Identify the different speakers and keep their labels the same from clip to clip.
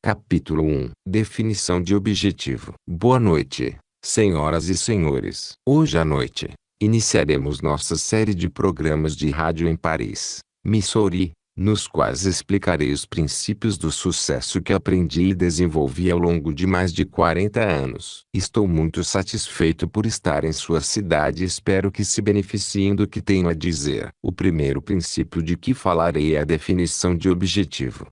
Speaker 1: Capítulo 1. Definição de objetivo. Boa noite, senhoras e senhores. Hoje à noite, iniciaremos nossa série de programas de rádio em Paris, Missouri, nos quais explicarei os princípios do sucesso que aprendi e desenvolvi ao longo de mais de 40 anos. Estou muito satisfeito por estar em sua cidade e espero que se beneficiem do que tenho a dizer. O primeiro princípio de que falarei é a definição de objetivo.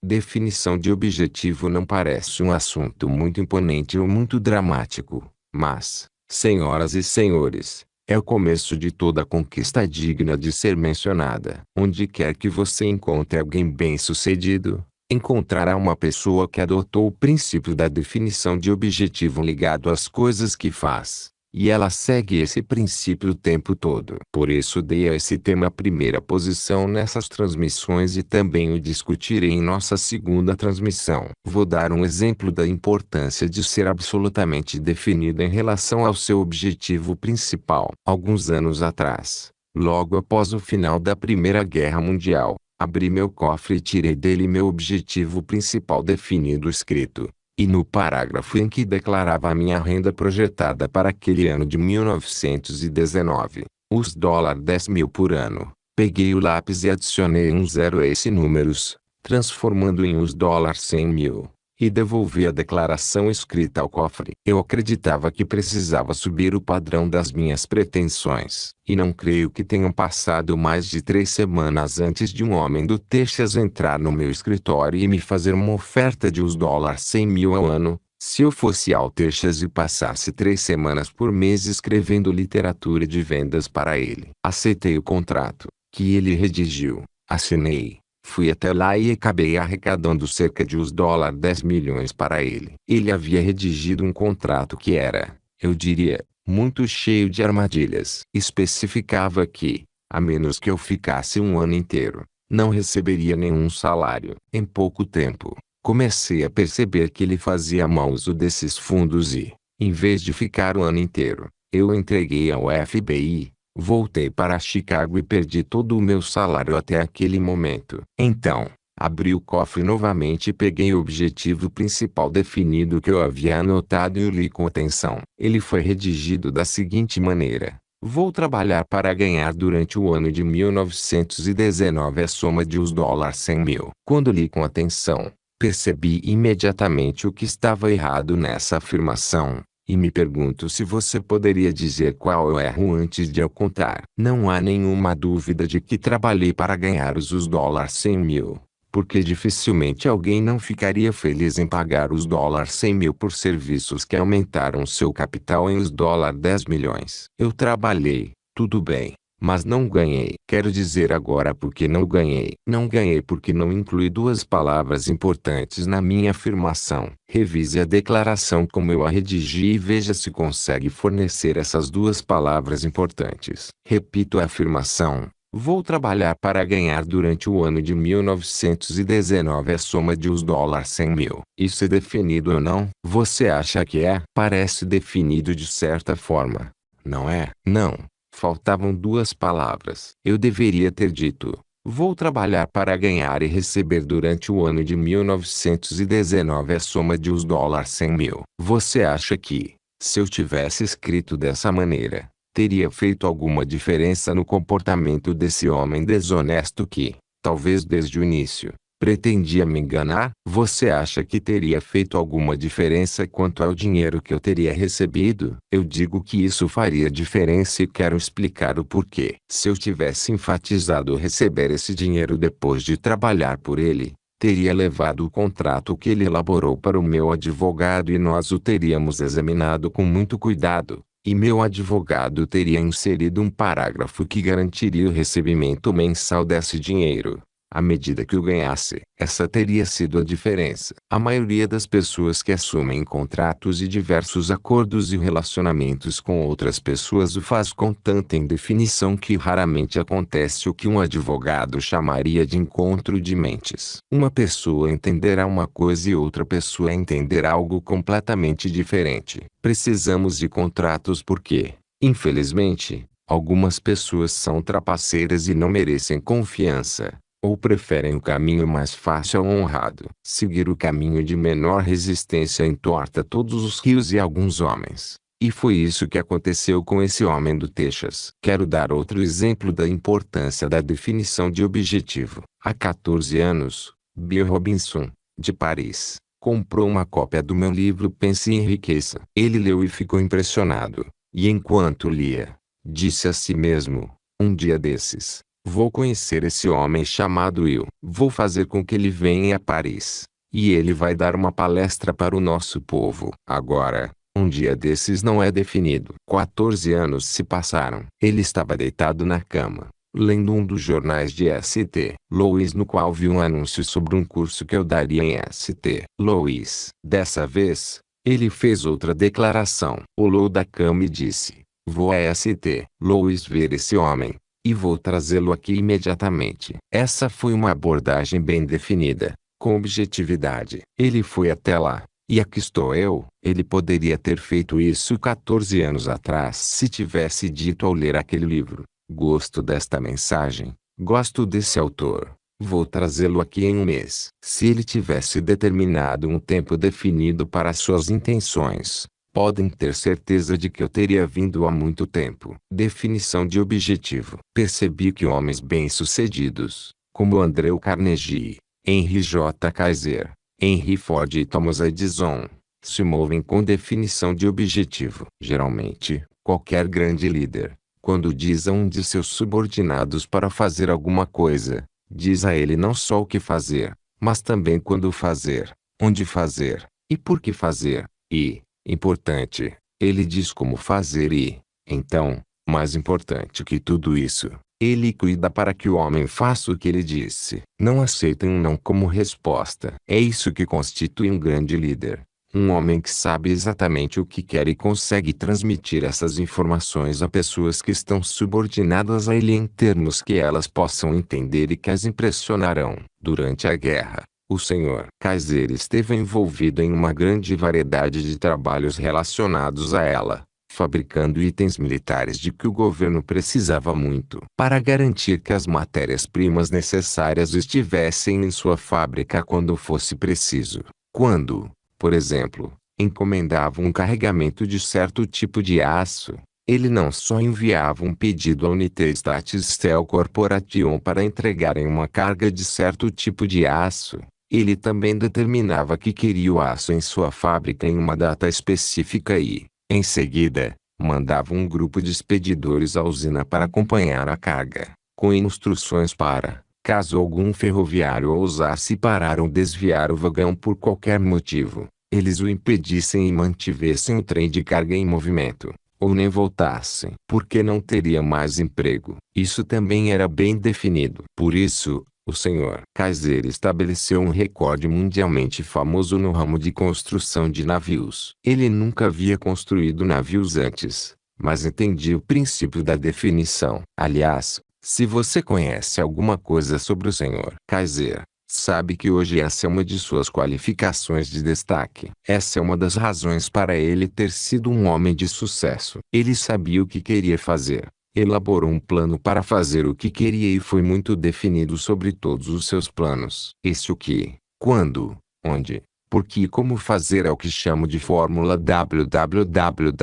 Speaker 1: Definição de objetivo não parece um assunto muito imponente ou muito dramático, mas, senhoras e senhores, é o começo de toda conquista digna de ser mencionada. Onde quer que você encontre alguém bem-sucedido, encontrará uma pessoa que adotou o princípio da definição de objetivo ligado às coisas que faz. E ela segue esse princípio o tempo todo. Por isso dei a esse tema a primeira posição nessas transmissões e também o discutirei em nossa segunda transmissão. Vou dar um exemplo da importância de ser absolutamente definido em relação ao seu objetivo principal. Alguns anos atrás, logo após o final da Primeira Guerra Mundial, abri meu cofre e tirei dele meu objetivo principal definido escrito. E no parágrafo em que declarava a minha renda projetada para aquele ano de 1919, os $10.000 por ano, peguei o lápis e adicionei um zero a esse números, transformando em os $100.000, e devolvi a declaração escrita ao cofre. Eu acreditava que precisava subir o padrão das minhas pretensões, e não creio que tenham passado mais de 3 semanas antes de um homem do Texas entrar no meu escritório e me fazer uma oferta de os $100.000 ao ano, se eu fosse ao Texas e passasse 3 semanas por mês escrevendo literatura de vendas para ele. Aceitei o contrato, que ele redigiu, assinei. Fui até lá e acabei arrecadando cerca de os $10 milhões para ele. Ele havia redigido um contrato que era, eu diria, muito cheio de armadilhas. Especificava que, a menos que eu ficasse um ano inteiro, não receberia nenhum salário. Em pouco tempo, comecei a perceber que ele fazia mau uso desses fundos e, em vez de ficar o ano inteiro, eu entreguei ao FBI. Voltei para Chicago e perdi todo o meu salário até aquele momento. Então, abri o cofre novamente e peguei o objetivo principal definido que eu havia anotado e o li com atenção. Ele foi redigido da seguinte maneira: vou trabalhar para ganhar durante o ano de 1919 a soma de os $100.000. Quando li com atenção, percebi imediatamente o que estava errado nessa afirmação. E me pergunto se você poderia dizer qual é o erro antes de eu contar. Não há nenhuma dúvida de que trabalhei para ganhar os $100.000, porque dificilmente alguém não ficaria feliz em pagar os $100.000 por serviços que aumentaram seu capital em os $10 milhões. Eu trabalhei, tudo bem, mas não ganhei. Quero dizer agora por que não ganhei. Não ganhei porque não incluí duas palavras importantes na minha afirmação. Revise a declaração como eu a redigi e veja se consegue fornecer essas duas palavras importantes. Repito a afirmação: vou trabalhar para ganhar durante o ano de 1919 a soma de os $100.000. Isso é definido ou não? Você acha que é? Parece definido de certa forma. Não é? Não. Faltavam duas palavras. Eu deveria ter dito: vou trabalhar para ganhar e receber durante o ano de 1919 a soma de os $100.000. Você acha que, se eu tivesse escrito dessa maneira, teria feito alguma diferença no comportamento desse homem desonesto que, talvez desde o início, pretendia me enganar? Você acha que teria feito alguma diferença quanto ao dinheiro que eu teria recebido? Eu digo que isso faria diferença e quero explicar o porquê. Se eu tivesse enfatizado receber esse dinheiro depois de trabalhar por ele, teria levado o contrato que ele elaborou para o meu advogado e nós o teríamos examinado com muito cuidado. E meu advogado teria inserido um parágrafo que garantiria o recebimento mensal desse dinheiro, à medida que o ganhasse. Essa teria sido a diferença. A maioria das pessoas que assumem contratos e diversos acordos e relacionamentos com outras pessoas o faz com tanta indefinição que raramente acontece o que um advogado chamaria de encontro de mentes. Uma pessoa entenderá uma coisa e outra pessoa entenderá algo completamente diferente. Precisamos de contratos porque, infelizmente, algumas pessoas são trapaceiras e não merecem confiança. Ou preferem o caminho mais fácil ao honrado? Seguir o caminho de menor resistência entorta todos os rios e alguns homens. E foi isso que aconteceu com esse homem do Texas. Quero dar outro exemplo da importância da definição de objetivo. Há 14 anos, Bill Robinson, de Paris, comprou uma cópia do meu livro Pense e Enriqueça. Ele leu e ficou impressionado. E enquanto lia, disse a si mesmo, um dia desses, vou conhecer esse homem chamado Will. Vou fazer com que ele venha a Paris. E ele vai dar uma palestra para o nosso povo. Agora, um dia desses não é definido. 14 anos se passaram. Ele estava deitado na cama, lendo um dos jornais de St. Louis, no qual viu um anúncio sobre um curso que eu daria em St. Louis. Dessa vez, ele fez outra declaração. Pulou da cama e disse, vou a St. Louis ver esse homem. E vou trazê-lo aqui imediatamente. Essa foi uma abordagem bem definida, com objetividade. Ele foi até lá. E aqui estou eu. Ele poderia ter feito isso 14 anos atrás se tivesse dito ao ler aquele livro, gosto desta mensagem, gosto desse autor, vou trazê-lo aqui em um mês. Se ele tivesse determinado um tempo definido para suas intenções, podem ter certeza de que eu teria vindo há muito tempo. Definição de objetivo. Percebi que homens bem-sucedidos, como Andrew Carnegie, Henry J. Kaiser, Henry Ford e Thomas Edison, se movem com definição de objetivo. Geralmente, qualquer grande líder, quando diz a um de seus subordinados para fazer alguma coisa, diz a ele não só o que fazer, mas também quando fazer, onde fazer, e por que fazer. E, importante, ele diz como fazer e, então, mais importante que tudo isso, ele cuida para que o homem faça o que ele disse. Não aceitem um não como resposta. É isso que constitui um grande líder. Um homem que sabe exatamente o que quer e consegue transmitir essas informações a pessoas que estão subordinadas a ele em termos que elas possam entender e que as impressionarão. Durante a guerra, o Sr. Kaiser esteve envolvido em uma grande variedade de trabalhos relacionados a ela, fabricando itens militares de que o governo precisava muito para garantir que as matérias-primas necessárias estivessem em sua fábrica quando fosse preciso. Quando, por exemplo, encomendava um carregamento de certo tipo de aço, ele não só enviava um pedido à United States Steel Corporation para entregarem uma carga de certo tipo de aço, ele também determinava que queria o aço em sua fábrica em uma data específica e, em seguida, mandava um grupo de expedidores à usina para acompanhar a carga, com instruções para, caso algum ferroviário ousasse parar ou desviar o vagão por qualquer motivo, eles o impedissem e mantivessem o trem de carga em movimento, ou nem voltassem, porque não teria mais emprego. Isso também era bem definido. Por isso, o Sr. Kaiser estabeleceu um recorde mundialmente famoso no ramo de construção de navios. Ele nunca havia construído navios antes, mas entendia o princípio da definição. Aliás, se você conhece alguma coisa sobre o Sr. Kaiser, sabe que hoje essa é uma de suas qualificações de destaque. Essa é uma das razões para ele ter sido um homem de sucesso. Ele sabia o que queria fazer. Elaborou um plano para fazer o que queria e foi muito definido sobre todos os seus planos. Esse o que, quando, onde, por que e como fazer é o que chamo de fórmula WWWH,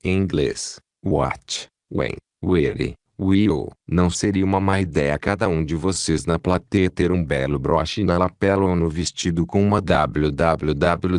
Speaker 1: em inglês, what, when, where, will. Não seria uma má ideia cada um de vocês na plateia ter um belo broche na lapela ou no vestido com uma WWWH.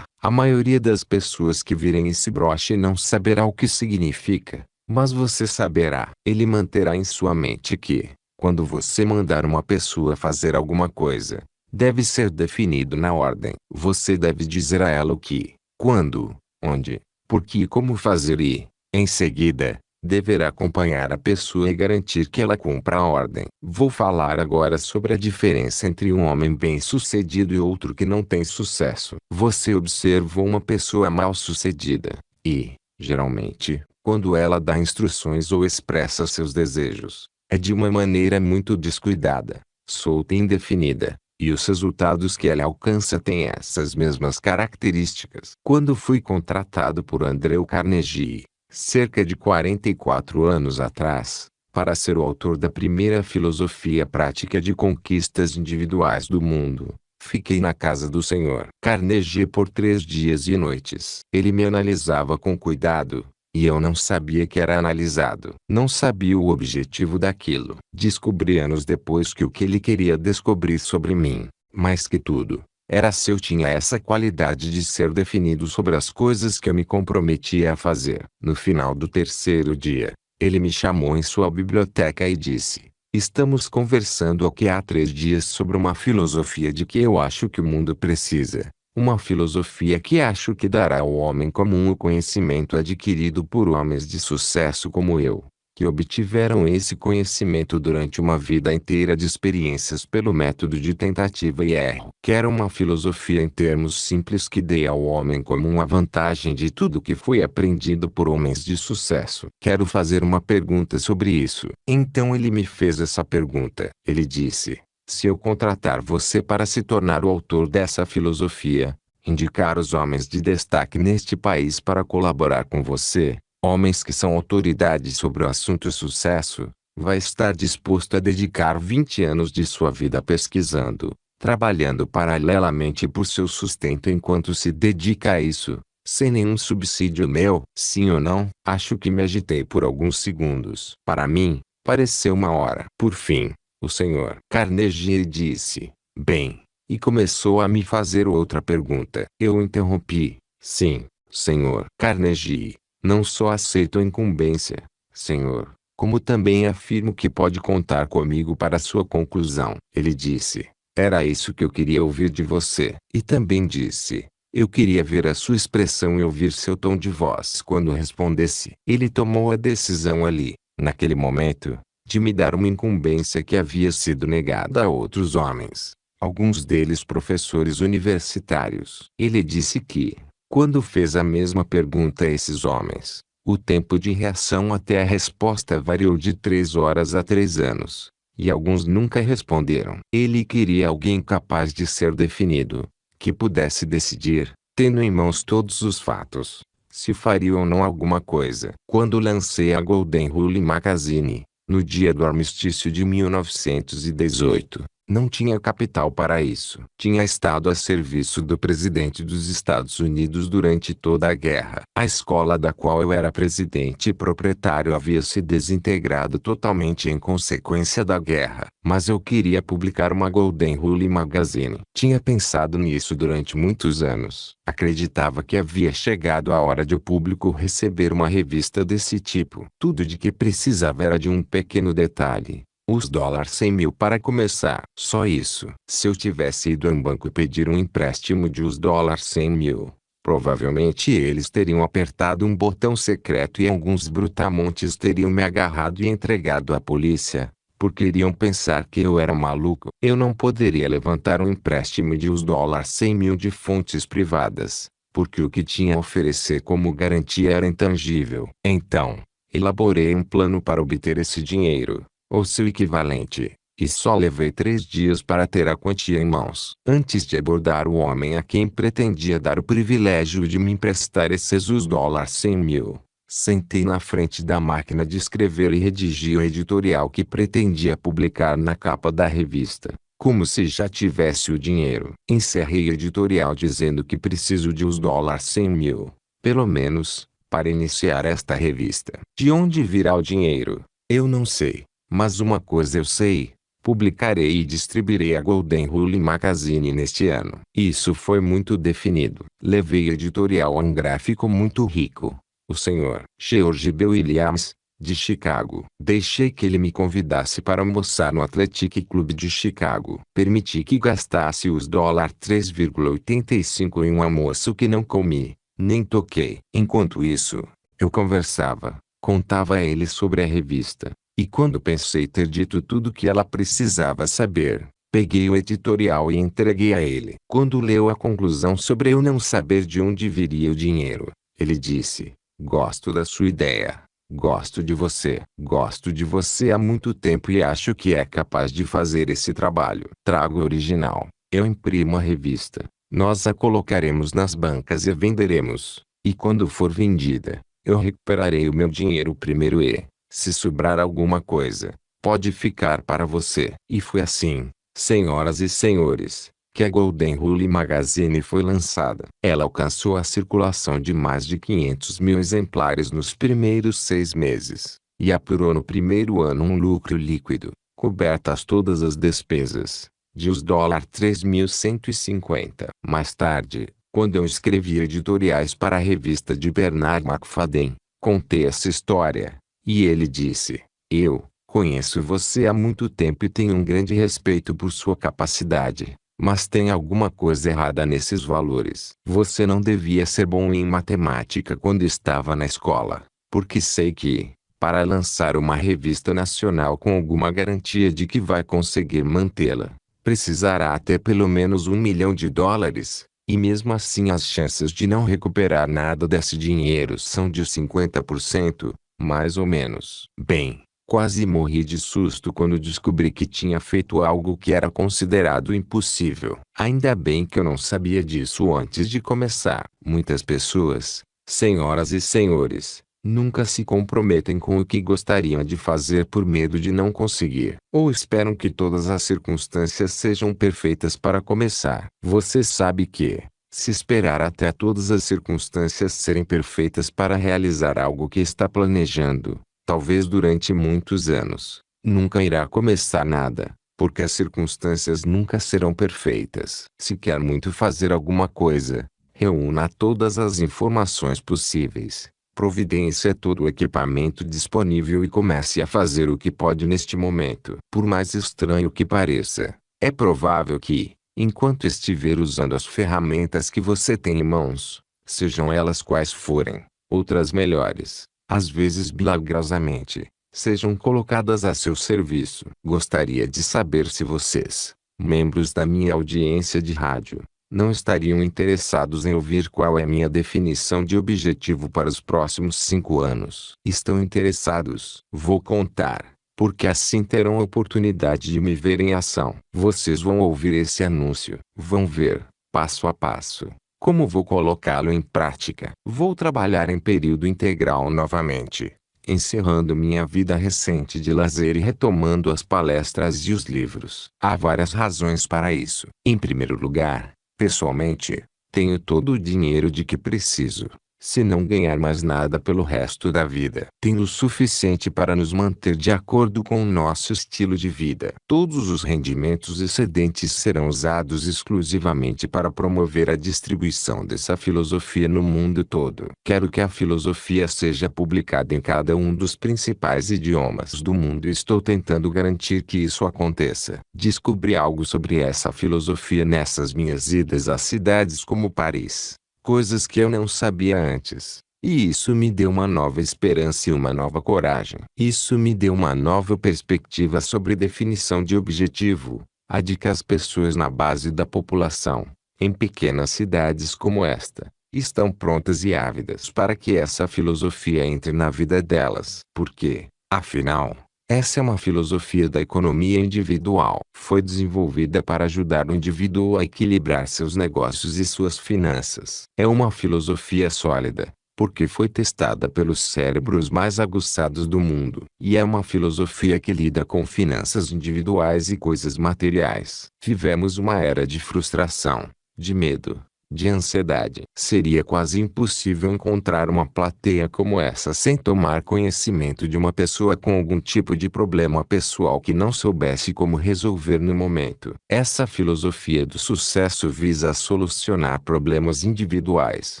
Speaker 1: A maioria das pessoas que virem esse broche não saberá o que significa. Mas você saberá. Ele manterá em sua mente que, quando você mandar uma pessoa fazer alguma coisa, deve ser definido na ordem. Você deve dizer a ela o que, quando, onde, por que e como fazer e, em seguida, deverá acompanhar a pessoa e garantir que ela cumpra a ordem. Vou falar agora sobre a diferença entre um homem bem-sucedido e outro que não tem sucesso. Você observou uma pessoa mal-sucedida e, geralmente, quando ela dá instruções ou expressa seus desejos, é de uma maneira muito descuidada, solta e indefinida, e os resultados que ela alcança têm essas mesmas características. Quando fui contratado por Andrew Carnegie, cerca de 44 anos atrás, para ser o autor da primeira filosofia prática de conquistas individuais do mundo. Fiquei na casa do Sr. Carnegie por 3 dias e noites. Ele me analisava com cuidado, e eu não sabia que era analisado. Não sabia o objetivo daquilo. Descobri anos depois que o que ele queria descobrir sobre mim, mais que tudo, era se eu tinha essa qualidade de ser definido sobre as coisas que eu me comprometia a fazer. No final do 3º dia, ele me chamou em sua biblioteca e disse: "Estamos conversando aqui há 3 dias sobre uma filosofia de que eu acho que o mundo precisa. Uma filosofia que acho que dará ao homem comum o conhecimento adquirido por homens de sucesso como eu, que obtiveram esse conhecimento durante uma vida inteira de experiências pelo método de tentativa e erro. Quero uma filosofia em termos simples que dê ao homem comum a vantagem de tudo que foi aprendido por homens de sucesso. Quero fazer uma pergunta sobre isso." Então ele me fez essa pergunta. Ele disse: "Se eu contratar você para se tornar o autor dessa filosofia, indicar os homens de destaque neste país para colaborar com você, homens que são autoridades sobre o assunto sucesso, vai estar disposto a dedicar 20 anos de sua vida pesquisando, trabalhando paralelamente por seu sustento enquanto se dedica a isso, sem nenhum subsídio meu? Sim ou não?" Acho que me agitei por alguns segundos. Para mim, pareceu uma hora. Por fim, o Sr. Carnegie disse: "Bem", e começou a me fazer outra pergunta. Eu interrompi: "Sim, Sr. Carnegie. Não só aceito a incumbência, senhor, como também afirmo que pode contar comigo para sua conclusão." Ele disse: "Era isso que eu queria ouvir de você." E também disse: "Eu queria ver a sua expressão e ouvir seu tom de voz quando respondesse." Ele tomou a decisão ali, naquele momento, de me dar uma incumbência que havia sido negada a outros homens, alguns deles professores universitários. Ele disse que, quando fez a mesma pergunta a esses homens, o tempo de reação até a resposta variou de 3 horas a 3 anos, e alguns nunca responderam. Ele queria alguém capaz de ser definido, que pudesse decidir, tendo em mãos todos os fatos, se faria ou não alguma coisa. Quando lancei a Golden Rule Magazine, no dia do armistício de 1918, não tinha capital para isso. Tinha estado a serviço do presidente dos Estados Unidos durante toda a guerra. A escola da qual eu era presidente e proprietário havia se desintegrado totalmente em consequência da guerra. Mas eu queria publicar uma Golden Rule Magazine. Tinha pensado nisso durante muitos anos. Acreditava que havia chegado a hora de o público receber uma revista desse tipo. Tudo de que precisava era de um pequeno detalhe: os $100.000 para começar. Só isso. Se eu tivesse ido a um banco e pedir um empréstimo de os $100.000, provavelmente eles teriam apertado um botão secreto e alguns brutamontes teriam me agarrado e entregado à polícia, porque iriam pensar que eu era maluco. Eu não poderia levantar um empréstimo de os $100.000 de fontes privadas, porque o que tinha a oferecer como garantia era intangível. Então, elaborei um plano para obter esse dinheiro, ou seu equivalente, e só levei 3 dias para ter a quantia em mãos. Antes de abordar o homem a quem pretendia dar o privilégio de me emprestar esses os $100.000, sentei na frente da máquina de escrever e redigi o editorial que pretendia publicar na capa da revista, como se já tivesse o dinheiro. Encerrei o editorial dizendo que preciso de os $100.000, pelo menos, para iniciar esta revista. De onde virá o dinheiro? Eu não sei. Mas uma coisa eu sei: publicarei e distribuirei a Golden Rule Magazine neste ano. Isso foi muito definido. Levei o editorial a um gráfico muito rico, o Sr. George B. Williams, de Chicago. Deixei que ele me convidasse para almoçar no Athletic Club de Chicago. Permiti que gastasse os $3,85 em um almoço que não comi, nem toquei. Enquanto isso, eu conversava, contava a ele sobre a revista. E quando pensei ter dito tudo o que ela precisava saber, peguei o editorial e entreguei a ele. Quando leu a conclusão sobre eu não saber de onde viria o dinheiro, ele disse: "Gosto da sua ideia. Gosto de você. Gosto de você há muito tempo e acho que é capaz de fazer esse trabalho. Trago o original. Eu imprimo a revista. Nós a colocaremos nas bancas e a venderemos. E quando for vendida, eu recuperarei o meu dinheiro primeiro e, Se sobrar alguma coisa, pode ficar para você. E foi assim, senhoras e senhores, que a Golden Rule Magazine foi lançada. Ela alcançou a circulação de mais de 500 mil exemplares nos primeiros 6 meses, e apurou no primeiro ano um lucro líquido, cobertas todas as despesas, de US$ 3.150. Mais tarde, quando eu escrevi editoriais para a revista de Bernard McFadden, contei essa história, e ele disse: "Eu conheço você há muito tempo e tenho um grande respeito por sua capacidade. Mas tem alguma coisa errada nesses valores. Você não devia ser bom em matemática quando estava na escola, porque sei que, para lançar uma revista nacional com alguma garantia de que vai conseguir mantê-la, precisará ter pelo menos US$ 1.000.000, e mesmo assim as chances de não recuperar nada desse dinheiro são de 50%, mais ou menos." Bem, quase morri de susto quando descobri que tinha feito algo que era considerado impossível. Ainda bem que eu não sabia disso antes de começar. Muitas pessoas, senhoras e senhores, nunca se comprometem com o que gostariam de fazer por medo de não conseguir. Ou esperam que todas as circunstâncias sejam perfeitas para começar. Você sabe que, se esperar até todas as circunstâncias serem perfeitas para realizar algo que está planejando, talvez durante muitos anos, nunca irá começar nada, porque as circunstâncias nunca serão perfeitas. Se quer muito fazer alguma coisa, reúna todas as informações possíveis, providencie todo o equipamento disponível e comece a fazer o que pode neste momento. Por mais estranho que pareça, é provável que, enquanto estiver usando as ferramentas que você tem em mãos, sejam elas quais forem, outras melhores, às vezes milagrosamente, sejam colocadas a seu serviço. Gostaria de saber se vocês, membros da minha audiência de rádio, não estariam interessados em ouvir qual é minha definição de objetivo para os próximos 5 anos. Estão interessados? Vou contar, porque assim terão a oportunidade de me ver em ação. Vocês vão ouvir esse anúncio, vão ver, passo a passo, como vou colocá-lo em prática. Vou trabalhar em período integral novamente, encerrando minha vida recente de lazer e retomando as palestras e os livros. Há várias razões para isso. Em primeiro lugar, pessoalmente, tenho todo o dinheiro de que preciso, se não ganhar mais nada pelo resto da vida. Tenho o suficiente para nos manter de acordo com o nosso estilo de vida. Todos os rendimentos excedentes serão usados exclusivamente para promover a distribuição dessa filosofia no mundo todo. Quero que a filosofia seja publicada em cada um dos principais idiomas do mundo e estou tentando garantir que isso aconteça. Descobri algo sobre essa filosofia nessas minhas idas a cidades como Paris, coisas que eu não sabia antes. E isso me deu uma nova esperança e uma nova coragem. Isso me deu uma nova perspectiva sobre definição de objetivo, a de que as pessoas na base da população, em pequenas cidades como esta, estão prontas e ávidas para que essa filosofia entre na vida delas. Porque, afinal, essa é uma filosofia da economia individual. Foi desenvolvida para ajudar o indivíduo a equilibrar seus negócios e suas finanças. É uma filosofia sólida, porque foi testada pelos cérebros mais aguçados do mundo. E é uma filosofia que lida com finanças individuais e coisas materiais. Vivemos uma era de frustração, de medo, de ansiedade. Seria quase impossível encontrar uma plateia como essa sem tomar conhecimento de uma pessoa com algum tipo de problema pessoal que não soubesse como resolver no momento. Essa filosofia do sucesso visa solucionar problemas individuais.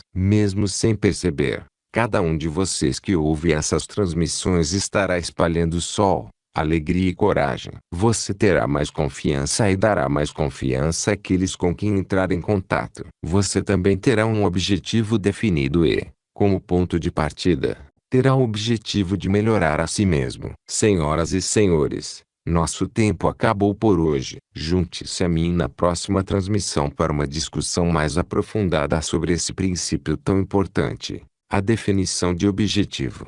Speaker 1: Mesmo sem perceber, cada um de vocês que ouve essas transmissões estará espalhando sol, alegria e coragem. Você terá mais confiança e dará mais confiança àqueles com quem entrar em contato. Você também terá um objetivo definido e, como ponto de partida, terá o objetivo de melhorar a si mesmo. Senhoras e senhores, nosso tempo acabou por hoje. Junte-se a mim na próxima transmissão para uma discussão mais aprofundada sobre esse princípio tão importante, a definição de objetivo.